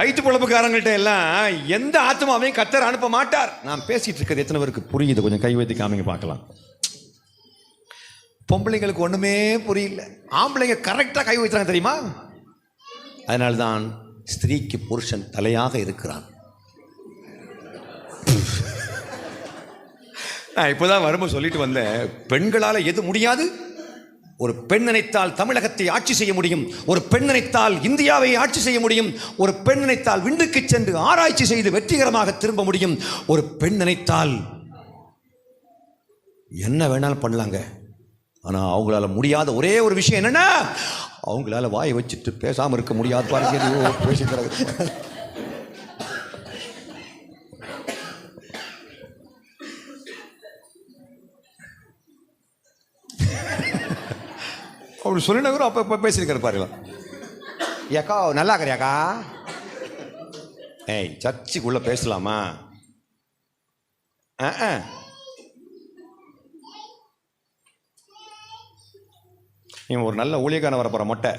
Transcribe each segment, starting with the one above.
வயிற்று பொழப்புக்காரங்கள்ட்ட எல்லாம் எந்த ஆத்மாவையும் கர்த்தர் அனுப்ப மாட்டார். நான் பேசிட்டு இருக்கிறது எத்தனை பேருக்கு புரியுது? கொஞ்சம் கை வைத்து காமிங்க பார்க்கலாம். பொம்பளைங்களுக்கு ஒண்ணுமே புரியல, ஆம்பளைங்க கரெக்டா கை வைக்கிறாங்க தெரியுமா? அதனால்தான் ஸ்திரீக்கு புருஷன் தலையாக இருக்கிறான். நான் இப்போதான் வரும்போது சொல்லிட்டு வந்தேன், பெண்களால் எது முடியாது? ஒரு பெண் நினைத்தால் தமிழகத்தை ஆட்சி செய்ய முடியும், ஒரு பெண் நினைத்தால் இந்தியாவை ஆட்சி செய்ய முடியும், ஒரு பெண் நினைத்தால் விண்ணுக்கு சென்று ஆராய்ச்சி செய்து வெற்றிகரமாக திரும்ப முடியும், ஒரு பெண் நினைத்தால் என்ன வேணாலும் பண்ணலாங்க. ஆனால் அவங்களால முடியாத ஒரே ஒரு விஷயம் என்னன்னா, அவங்களால வாயை வச்சுட்டு பேசாமல் இருக்க முடியாது. பாருங்க பேசிக்கிறாங்க. அப்படி சொல்லினவரும் அப்போ பேசியிருக்காரு பாருங்க. ஏக்கா நல்லா இருக்கிறியாக்கா? ஏய், சர்ச்சுக்குள்ள பேசலாமா? நீ ஒரு நல்ல ஊழியக்காரன் வரப்போற மொட்டை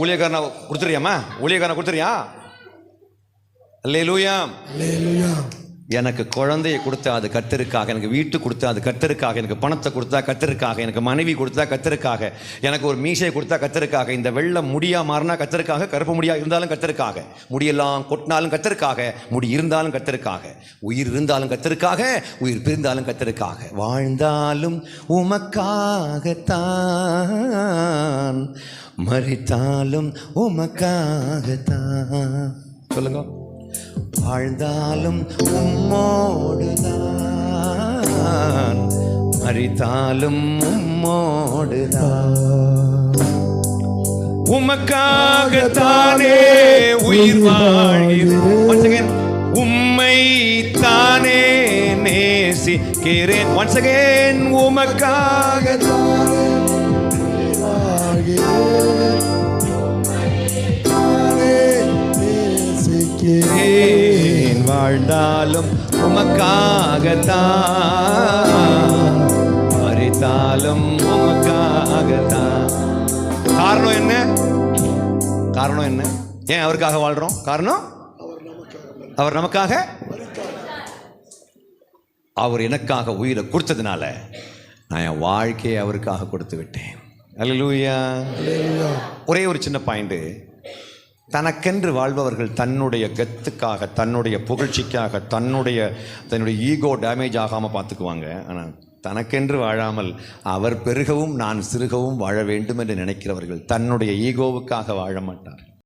ஊழியக்காரனை கொடுத்துறியாமா? ஊழியக்காரனை கொடுத்துறியா? அல்லேலூயா, அல்லேலூயா. எனக்கு குழந்தையை கொடுத்தா அது கர்த்தருக்காக, எனக்கு வீட்டு கொடுத்தா அது கர்த்தருக்காக, எனக்கு பணத்தை கொடுத்தா கர்த்தருக்காக, எனக்கு மனைவி கொடுத்தா கர்த்தருக்காக, எனக்கு ஒரு மீசையை கொடுத்தா கர்த்தருக்காக, இந்த வெள்ளம் முடியா மாறினா கர்த்தருக்காக, கருப்பு முடியா இருந்தாலும் கர்த்தருக்காக, முடியெல்லாம் கொட்டினாலும் கர்த்தருக்காக, முடி இருந்தாலும் கர்த்தருக்காக, உயிர் இருந்தாலும் கர்த்தருக்காக, உயிர் பிரிந்தாலும் கர்த்தருக்காக, வாழ்ந்தாலும் உமக்காகத்தான், மரித்தாலும் உமக்காகத்தான். சொல்லுங்க. வாழ்ந்தாலும் உம்மோடுதான், மரித்தாலும் உம்மோடுதான், உமக்காகத்தானே உயிர் வாழ்கிறேன், உம்மை தானே நேசிக்கிறேன். ஒன்ஸ் அகைன், உமக்காகத்தானே வாழ்ந்தாலும் உமக்காகத்தான், மரித்தாலும் உமக்காகத்தான். காரணம் என்ன? காரணம் என்ன? ஏன் அவருக்காக வாழ்றோம்? காரணம், அவர் நமக்காக, அவர் எனக்காக உயிரை கொடுத்ததுனால நான் என் வாழ்க்கையை அவருக்காக கொடுத்து விட்டேன். அல்லேலூயா. ஒரே ஒரு சின்ன பாயிண்ட். தனக்கென்று வாழ்பவர்கள் தன்னுடைய கெத்துக்காக, தன்னுடைய புகழ்ச்சிக்காக, தன்னுடைய ஈகோ டேமேஜ் ஆகாமல் பார்த்துக்குவாங்க. ஆனால் தனக்கென்று வாழாமல் அவர் பெருகவும் நான் சிறுகவும் வாழ வேண்டும் என்று நினைக்கிறவர்கள் தன்னுடைய ஈகோவுக்காக வாழ மாட்டார்.